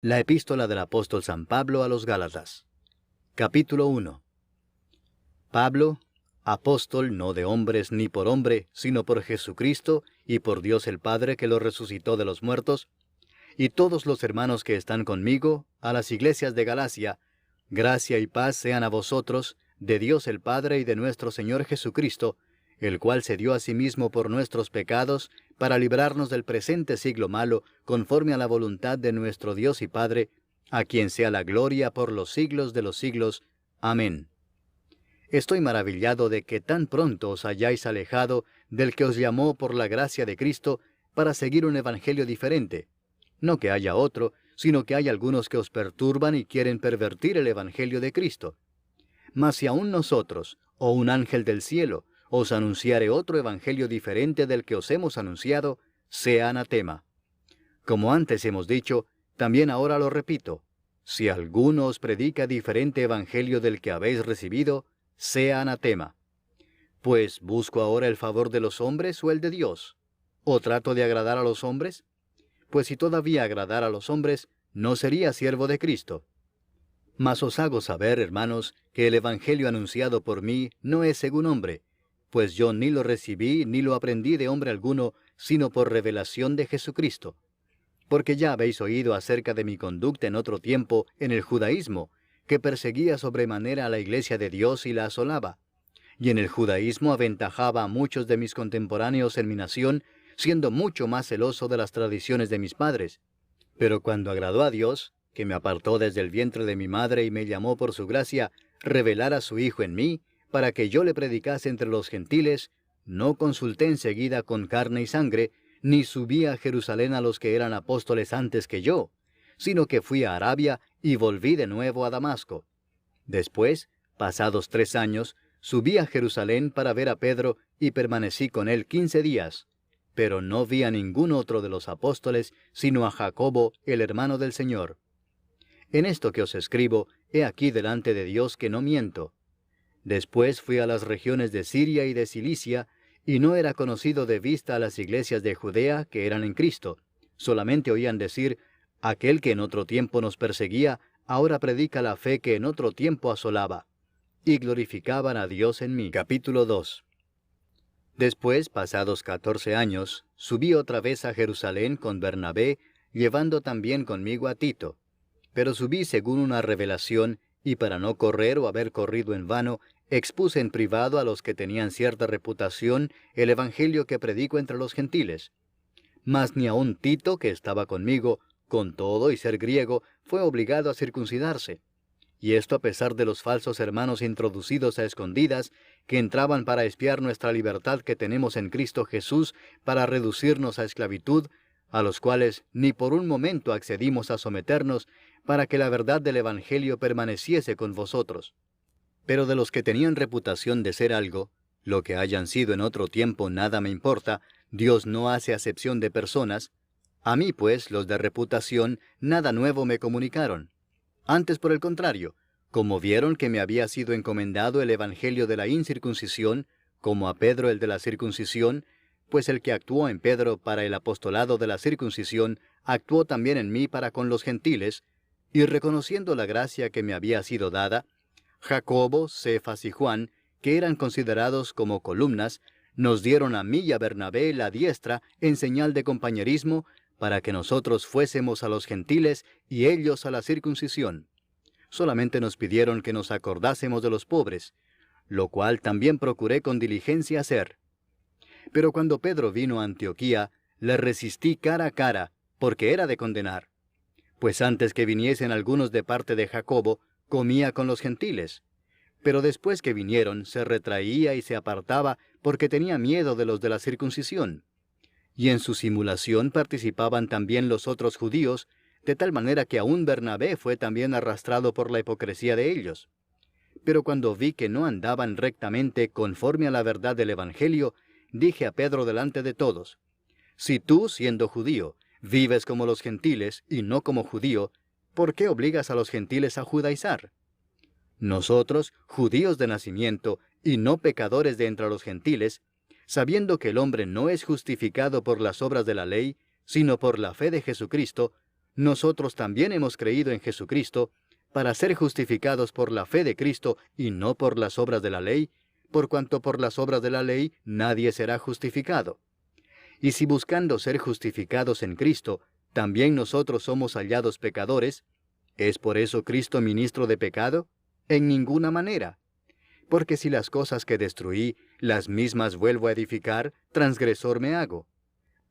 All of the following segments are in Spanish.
La epístola del apóstol San Pablo a los Gálatas. Capítulo 1. Pablo, apóstol no de hombres ni por hombre, sino por Jesucristo y por Dios el Padre que lo resucitó de los muertos, y todos los hermanos que están conmigo, a las iglesias de Galacia, gracia y paz sean a vosotros, de Dios el Padre y de nuestro Señor Jesucristo, el cual se dio a sí mismo por nuestros pecados, para librarnos del presente siglo malo, conforme a la voluntad de nuestro Dios y Padre, a quien sea la gloria por los siglos de los siglos. Amén. Estoy maravillado de que tan pronto os hayáis alejado del que os llamó por la gracia de Cristo para seguir un evangelio diferente. No que haya otro, sino que hay algunos que os perturban y quieren pervertir el evangelio de Cristo. Mas si aún nosotros, o un ángel del cielo, os anunciare otro evangelio diferente del que os hemos anunciado, sea anatema. Como antes hemos dicho, también ahora lo repito, si alguno os predica diferente evangelio del que habéis recibido, sea anatema. Pues, ¿busco ahora el favor de los hombres o el de Dios? ¿O trato de agradar a los hombres? Pues si todavía agradara a los hombres, no sería siervo de Cristo. Mas os hago saber, hermanos, que el evangelio anunciado por mí no es según hombre, pues yo ni lo recibí ni lo aprendí de hombre alguno, sino por revelación de Jesucristo. Porque ya habéis oído acerca de mi conducta en otro tiempo en el judaísmo, que perseguía sobremanera a la iglesia de Dios y la asolaba. Y en el judaísmo aventajaba a muchos de mis contemporáneos en mi nación, siendo mucho más celoso de las tradiciones de mis padres. Pero cuando agradó a Dios, que me apartó desde el vientre de mi madre y me llamó por su gracia, revelar a su Hijo en mí, para que yo le predicase entre los gentiles, no consulté enseguida con carne y sangre, ni subí a Jerusalén a los que eran apóstoles antes que yo, sino que fui a Arabia y volví de nuevo a Damasco. Después, pasados 3 años, subí a Jerusalén para ver a Pedro y permanecí con él 15 días, pero no vi a ningún otro de los apóstoles, sino a Jacobo, el hermano del Señor. En esto que os escribo, he aquí delante de Dios que no miento. Después fui a las regiones de Siria y de Cilicia, y no era conocido de vista a las iglesias de Judea que eran en Cristo. Solamente oían decir, aquel que en otro tiempo nos perseguía, ahora predica la fe que en otro tiempo asolaba. Y glorificaban a Dios en mí. Capítulo 2. Después, pasados 14 años, subí otra vez a Jerusalén con Bernabé, llevando también conmigo a Tito. Pero subí según una revelación, y para no correr o haber corrido en vano, expuse en privado a los que tenían cierta reputación el evangelio que predico entre los gentiles. Mas ni aun Tito, que estaba conmigo, con todo y ser griego, fue obligado a circuncidarse. Y esto a pesar de los falsos hermanos introducidos a escondidas, que entraban para espiar nuestra libertad que tenemos en Cristo Jesús, para reducirnos a esclavitud, a los cuales ni por un momento accedimos a someternos, para que la verdad del Evangelio permaneciese con vosotros. Pero de los que tenían reputación de ser algo, lo que hayan sido en otro tiempo nada me importa, Dios no hace acepción de personas. A mí, pues, los de reputación, nada nuevo me comunicaron. Antes, por el contrario, como vieron que me había sido encomendado el evangelio de la incircuncisión, como a Pedro el de la circuncisión, pues el que actuó en Pedro para el apostolado de la circuncisión, actuó también en mí para con los gentiles, y reconociendo la gracia que me había sido dada, Jacobo, Cefas y Juan, que eran considerados como columnas, nos dieron a mí y a Bernabé la diestra en señal de compañerismo, para que nosotros fuésemos a los gentiles y ellos a la circuncisión. Solamente nos pidieron que nos acordásemos de los pobres, lo cual también procuré con diligencia hacer. Pero cuando Pedro vino a Antioquía, le resistí cara a cara, porque era de condenar. Pues antes que viniesen algunos de parte de Jacobo, comía con los gentiles. Pero después que vinieron, se retraía y se apartaba, porque tenía miedo de los de la circuncisión. Y en su simulación participaban también los otros judíos, de tal manera que aún Bernabé fue también arrastrado por la hipocresía de ellos. Pero cuando vi que no andaban rectamente conforme a la verdad del Evangelio, dije a Pedro delante de todos, si tú, siendo judío, vives como los gentiles y no como judío, ¿por qué obligas a los gentiles a judaizar? Nosotros, judíos de nacimiento y no pecadores de entre los gentiles, sabiendo que el hombre no es justificado por las obras de la ley, sino por la fe de Jesucristo, nosotros también hemos creído en Jesucristo para ser justificados por la fe de Cristo y no por las obras de la ley, por cuanto por las obras de la ley nadie será justificado. Y si buscando ser justificados en Cristo, también nosotros somos hallados pecadores, ¿es por eso Cristo ministro de pecado? En ninguna manera. Porque si las cosas que destruí, las mismas vuelvo a edificar, transgresor me hago.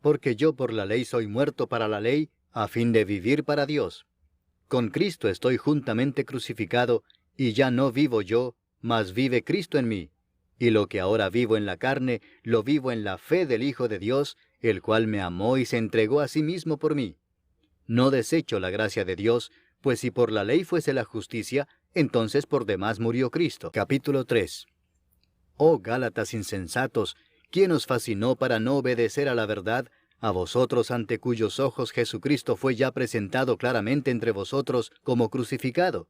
Porque yo por la ley soy muerto para la ley, a fin de vivir para Dios. Con Cristo estoy juntamente crucificado, y ya no vivo yo, mas vive Cristo en mí. Y lo que ahora vivo en la carne, lo vivo en la fe del Hijo de Dios, el cual me amó y se entregó a sí mismo por mí. No desecho la gracia de Dios, pues si por la ley fuese la justicia, entonces por demás murió Cristo. Capítulo 3. Oh Gálatas insensatos, ¿quién os fascinó para no obedecer a la verdad, a vosotros ante cuyos ojos Jesucristo fue ya presentado claramente entre vosotros como crucificado?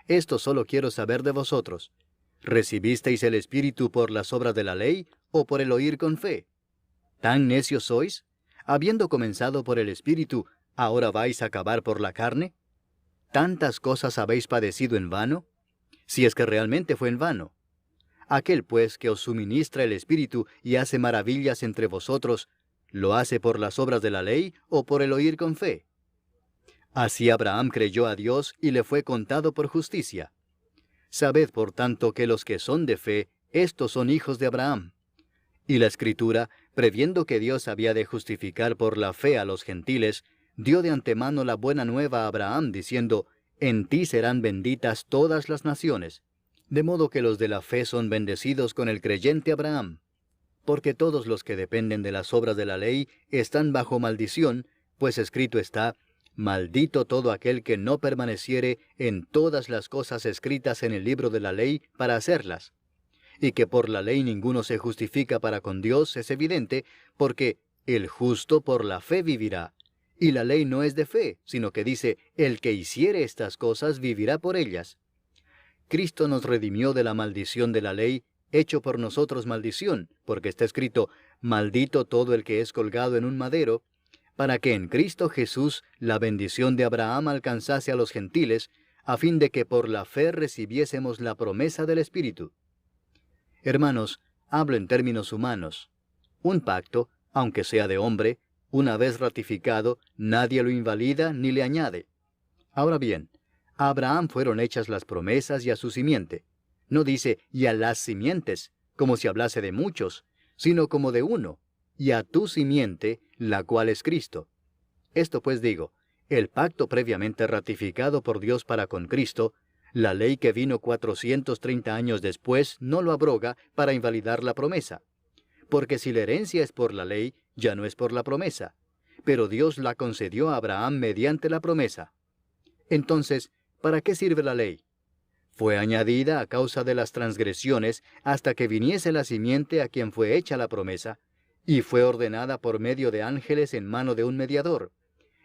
Esto solo quiero saber de vosotros. ¿Recibisteis el Espíritu por las obras de la ley o por el oír con fe? ¿Tan necios sois? Habiendo comenzado por el Espíritu, ¿ahora vais a acabar por la carne? ¿Tantas cosas habéis padecido en vano? Si es que realmente fue en vano. Aquel pues que os suministra el Espíritu y hace maravillas entre vosotros, ¿lo hace por las obras de la ley o por el oír con fe? Así Abraham creyó a Dios y le fue contado por justicia. Sabed por tanto que los que son de fe, estos son hijos de Abraham. Y la Escritura, previendo que Dios había de justificar por la fe a los gentiles, dio de antemano la buena nueva a Abraham, diciendo, en ti serán benditas todas las naciones. De modo que los de la fe son bendecidos con el creyente Abraham. Porque todos los que dependen de las obras de la ley están bajo maldición, pues escrito está, maldito todo aquel que no permaneciere en todas las cosas escritas en el libro de la ley para hacerlas. Y que por la ley ninguno se justifica para con Dios es evidente, porque el justo por la fe vivirá. Y la ley no es de fe, sino que dice, el que hiciere estas cosas vivirá por ellas. Cristo nos redimió de la maldición de la ley, hecho por nosotros maldición, porque está escrito, maldito todo el que es colgado en un madero, para que en Cristo Jesús la bendición de Abraham alcanzase a los gentiles, a fin de que por la fe recibiésemos la promesa del Espíritu. Hermanos, hablo en términos humanos. Un pacto, aunque sea de hombre, una vez ratificado, nadie lo invalida ni le añade. Ahora bien, a Abraham fueron hechas las promesas y a su simiente. No dice, y a las simientes, como si hablase de muchos, sino como de uno, y a tu simiente, la cual es Cristo. Esto pues digo, el pacto previamente ratificado por Dios para con Cristo, la ley que vino 430 años después no lo abroga para invalidar la promesa. Porque si la herencia es por la ley, ya no es por la promesa. Pero Dios la concedió a Abraham mediante la promesa. Entonces, ¿para qué sirve la ley? Fue añadida a causa de las transgresiones hasta que viniese la simiente a quien fue hecha la promesa, y fue ordenada por medio de ángeles en mano de un mediador.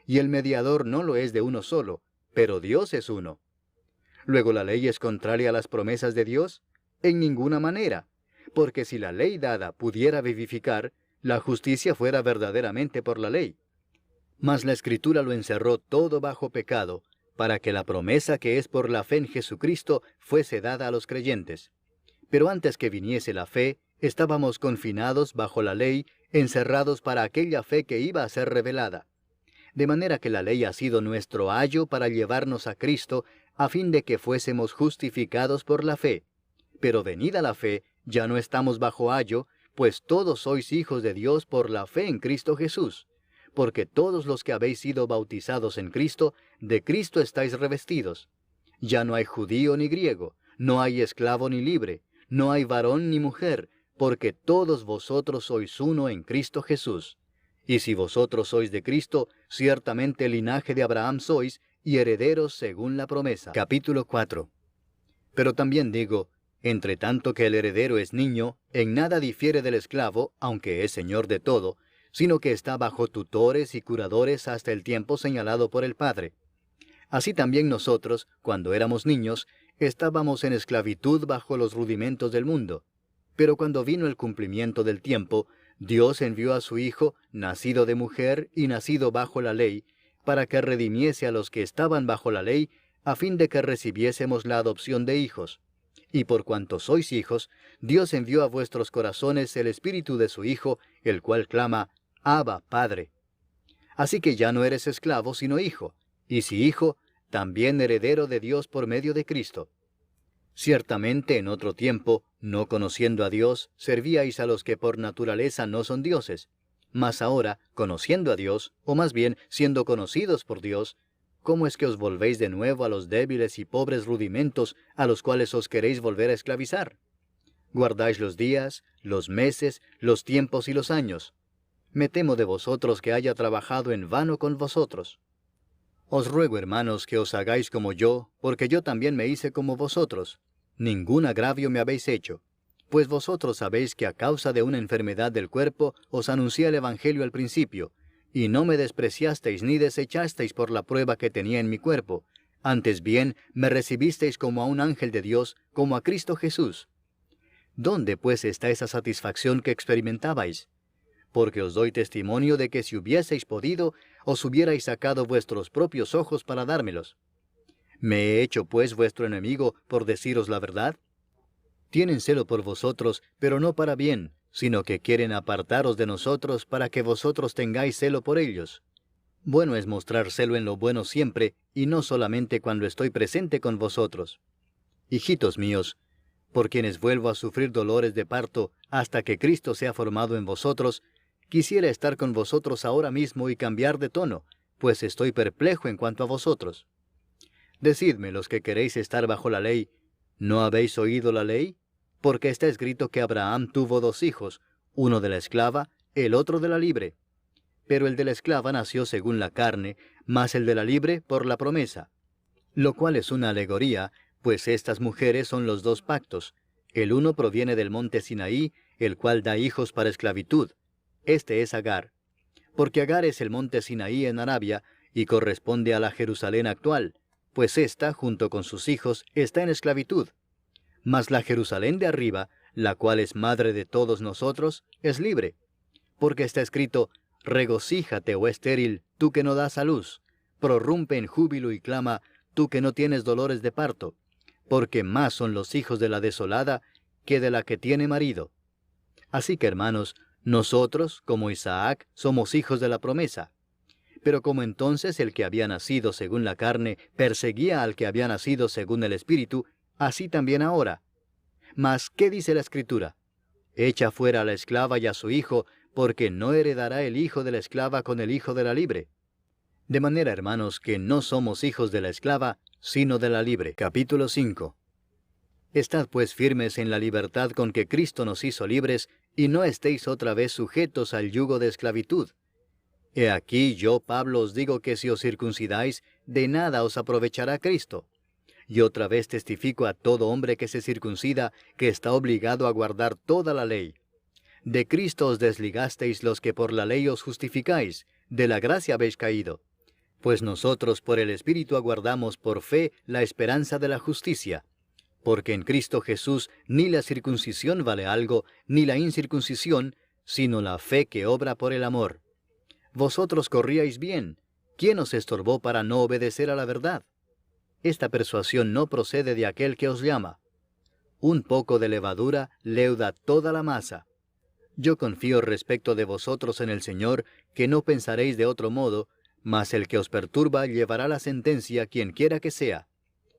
Y el mediador no lo es de uno solo, pero Dios es uno. Luego, ¿la ley es contraria a las promesas de Dios? En ninguna manera, porque si la ley dada pudiera vivificar, la justicia fuera verdaderamente por la ley. Mas la Escritura lo encerró todo bajo pecado, para que la promesa que es por la fe en Jesucristo fuese dada a los creyentes. Pero antes que viniese la fe, estábamos confinados bajo la ley, encerrados para aquella fe que iba a ser revelada. De manera que la ley ha sido nuestro ayo para llevarnos a Cristo, a fin de que fuésemos justificados por la fe. Pero venida la fe, ya no estamos bajo ayo, pues todos sois hijos de Dios por la fe en Cristo Jesús. Porque todos los que habéis sido bautizados en Cristo, de Cristo estáis revestidos. Ya no hay judío ni griego, no hay esclavo ni libre, no hay varón ni mujer, porque todos vosotros sois uno en Cristo Jesús. Y si vosotros sois de Cristo, ciertamente linaje de Abraham sois, y herederos según la promesa. Capítulo 4. Pero también digo, entre tanto que el heredero es niño, en nada difiere del esclavo, aunque es señor de todo, sino que está bajo tutores y curadores hasta el tiempo señalado por el Padre. Así también nosotros, cuando éramos niños, estábamos en esclavitud bajo los rudimentos del mundo. Pero cuando vino el cumplimiento del tiempo, Dios envió a su Hijo, nacido de mujer y nacido bajo la ley, para que redimiese a los que estaban bajo la ley, a fin de que recibiésemos la adopción de hijos. Y por cuanto sois hijos, Dios envió a vuestros corazones el Espíritu de su Hijo, el cual clama, Abba, Padre. Así que ya no eres esclavo, sino hijo, y si hijo, también heredero de Dios por medio de Cristo. Ciertamente en otro tiempo, no conociendo a Dios, servíais a los que por naturaleza no son dioses. Mas ahora, conociendo a Dios, o más bien siendo conocidos por Dios, ¿cómo es que os volvéis de nuevo a los débiles y pobres rudimentos a los cuales os queréis volver a esclavizar? Guardáis los días, los meses, los tiempos y los años. Me temo de vosotros que haya trabajado en vano con vosotros. Os ruego, hermanos, que os hagáis como yo, porque yo también me hice como vosotros. Ningún agravio me habéis hecho, pues vosotros sabéis que a causa de una enfermedad del cuerpo os anuncié el Evangelio al principio, y no me despreciasteis ni desechasteis por la prueba que tenía en mi cuerpo. Antes bien, me recibisteis como a un ángel de Dios, como a Cristo Jesús. ¿Dónde pues está esa satisfacción que experimentabais? Porque os doy testimonio de que si hubieseis podido, os hubierais sacado vuestros propios ojos para dármelos. ¿Me he hecho pues vuestro enemigo por deciros la verdad? Tienen celo por vosotros, pero no para bien, sino que quieren apartaros de nosotros para que vosotros tengáis celo por ellos. Bueno es mostrar celo en lo bueno siempre, y no solamente cuando estoy presente con vosotros. Hijitos míos, por quienes vuelvo a sufrir dolores de parto hasta que Cristo sea formado en vosotros, quisiera estar con vosotros ahora mismo y cambiar de tono, pues estoy perplejo en cuanto a vosotros. Decidme, los que queréis estar bajo la ley, ¿no habéis oído la ley? Porque está escrito que Abraham tuvo 2 hijos, uno de la esclava, el otro de la libre. Pero el de la esclava nació según la carne, mas el de la libre por la promesa. Lo cual es una alegoría, pues estas mujeres son los 2 pactos. El uno proviene del monte Sinaí, el cual da hijos para esclavitud. Este es Agar. Porque Agar es el monte Sinaí en Arabia, y corresponde a la Jerusalén actual, pues ésta, junto con sus hijos, está en esclavitud. Mas la Jerusalén de arriba, la cual es madre de todos nosotros, es libre. Porque está escrito, regocíjate, oh estéril, tú que no das a luz, prorrumpe en júbilo y clama, tú que no tienes dolores de parto, porque más son los hijos de la desolada que de la que tiene marido. Así que, hermanos, nosotros, como Isaac, somos hijos de la promesa. Pero como entonces el que había nacido según la carne perseguía al que había nacido según el Espíritu, así también ahora. Mas, ¿qué dice la Escritura? Echa fuera a la esclava y a su hijo, porque no heredará el hijo de la esclava con el hijo de la libre. De manera, hermanos, que no somos hijos de la esclava, sino de la libre. Capítulo 5. Estad pues firmes en la libertad con que Cristo nos hizo libres, y no estéis otra vez sujetos al yugo de esclavitud. He aquí yo, Pablo, os digo que si os circuncidáis, de nada os aprovechará Cristo. Y otra vez testifico a todo hombre que se circuncida, que está obligado a guardar toda la ley. De Cristo os desligasteis los que por la ley os justificáis, de la gracia habéis caído. Pues nosotros por el Espíritu aguardamos por fe la esperanza de la justicia. Porque en Cristo Jesús ni la circuncisión vale algo, ni la incircuncisión, sino la fe que obra por el amor. Vosotros corríais bien. ¿Quién os estorbó para no obedecer a la verdad? Esta persuasión no procede de aquel que os llama. Un poco de levadura leuda toda la masa. Yo confío respecto de vosotros en el Señor, que no pensaréis de otro modo, mas el que os perturba llevará la sentencia quien quiera que sea.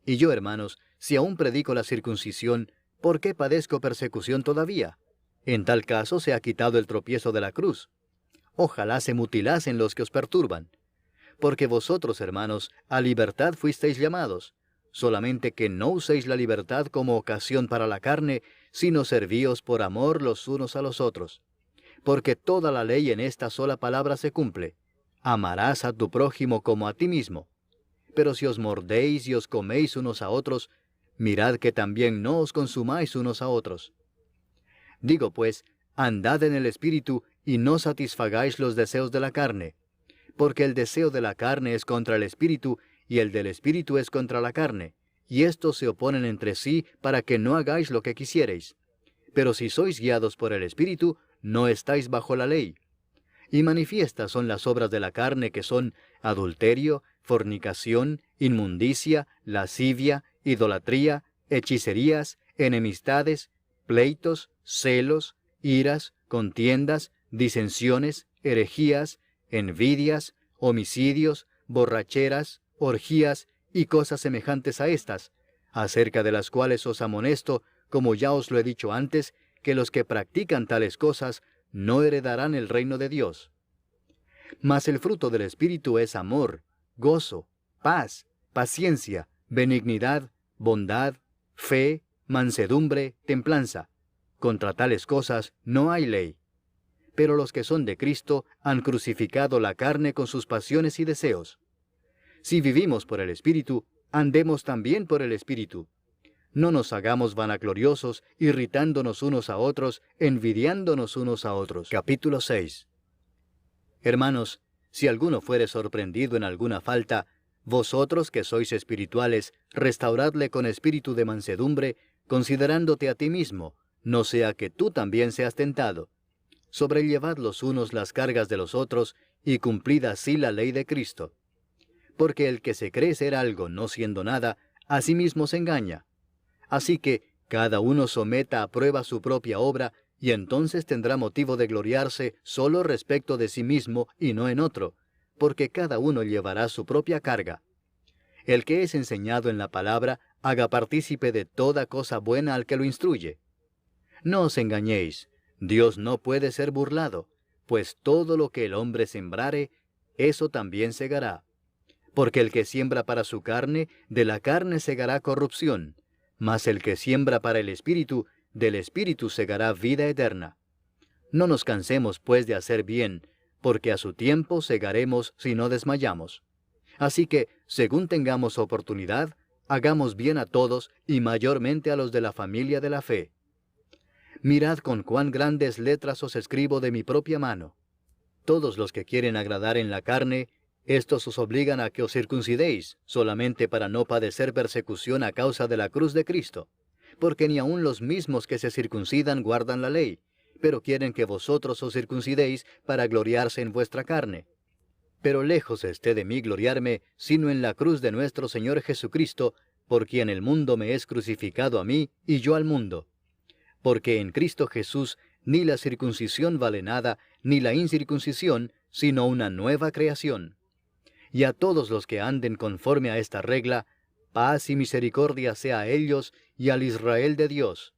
Y yo, hermanos, si aún predico la circuncisión, ¿por qué padezco persecución todavía? En tal caso se ha quitado el tropiezo de la cruz. Ojalá se mutilasen los que os perturban. Porque vosotros, hermanos, a libertad fuisteis llamados, solamente que no uséis la libertad como ocasión para la carne, sino servíos por amor los unos a los otros. Porque toda la ley en esta sola palabra se cumple: amarás a tu prójimo como a ti mismo. Pero si os mordéis y os coméis unos a otros, mirad que también no os consumáis unos a otros. Digo pues, andad en el Espíritu, y no satisfagáis los deseos de la carne. Porque el deseo de la carne es contra el Espíritu, y el del Espíritu es contra la carne, y estos se oponen entre sí para que no hagáis lo que quisierais. Pero si sois guiados por el Espíritu, no estáis bajo la ley. Y manifiestas son las obras de la carne, que son adulterio, fornicación, inmundicia, lascivia, idolatría, hechicerías, enemistades, pleitos, celos, iras, contiendas, disensiones, herejías, envidias, homicidios, borracheras, orgías y cosas semejantes a estas, acerca de las cuales os amonesto, como ya os lo he dicho antes, que los que practican tales cosas no heredarán el reino de Dios. Mas el fruto del Espíritu es amor, gozo, paz, paciencia, benignidad, bondad, fe, mansedumbre, templanza. Contra tales cosas no hay ley. Pero los que son de Cristo han crucificado la carne con sus pasiones y deseos. Si vivimos por el Espíritu, andemos también por el Espíritu. No nos hagamos vanagloriosos, irritándonos unos a otros, envidiándonos unos a otros. Capítulo 6. Hermanos, si alguno fuere sorprendido en alguna falta, vosotros que sois espirituales, restauradle con espíritu de mansedumbre, considerándote a ti mismo, no sea que tú también seas tentado. Sobrellevad los unos las cargas de los otros, y cumplid así la ley de Cristo. Porque el que se cree ser algo no siendo nada, a sí mismo se engaña. Así que cada uno someta a prueba su propia obra, y entonces tendrá motivo de gloriarse solo respecto de sí mismo y no en otro, porque cada uno llevará su propia carga. El que es enseñado en la palabra, haga partícipe de toda cosa buena al que lo instruye. No os engañéis, Dios no puede ser burlado, pues todo lo que el hombre sembrare, eso también segará. Porque el que siembra para su carne, de la carne segará corrupción, mas el que siembra para el Espíritu, del Espíritu segará vida eterna. No nos cansemos, pues, de hacer bien, porque a su tiempo segaremos si no desmayamos. Así que, según tengamos oportunidad, hagamos bien a todos, y mayormente a los de la familia de la fe. Mirad con cuán grandes letras os escribo de mi propia mano. Todos los que quieren agradar en la carne, estos os obligan a que os circuncidéis, solamente para no padecer persecución a causa de la cruz de Cristo. Porque ni aun los mismos que se circuncidan guardan la ley, pero quieren que vosotros os circuncidéis para gloriarse en vuestra carne. Pero lejos esté de mí gloriarme, sino en la cruz de nuestro Señor Jesucristo, por quien el mundo me es crucificado a mí, y yo al mundo. Porque en Cristo Jesús ni la circuncisión vale nada, ni la incircuncisión, sino una nueva creación. Y a todos los que anden conforme a esta regla, paz y misericordia sea a ellos y al Israel de Dios.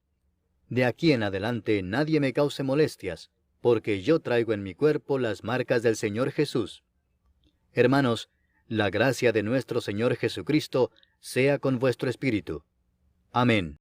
De aquí en adelante nadie me cause molestias, porque yo traigo en mi cuerpo las marcas del Señor Jesús. Hermanos, la gracia de nuestro Señor Jesucristo sea con vuestro espíritu. Amén.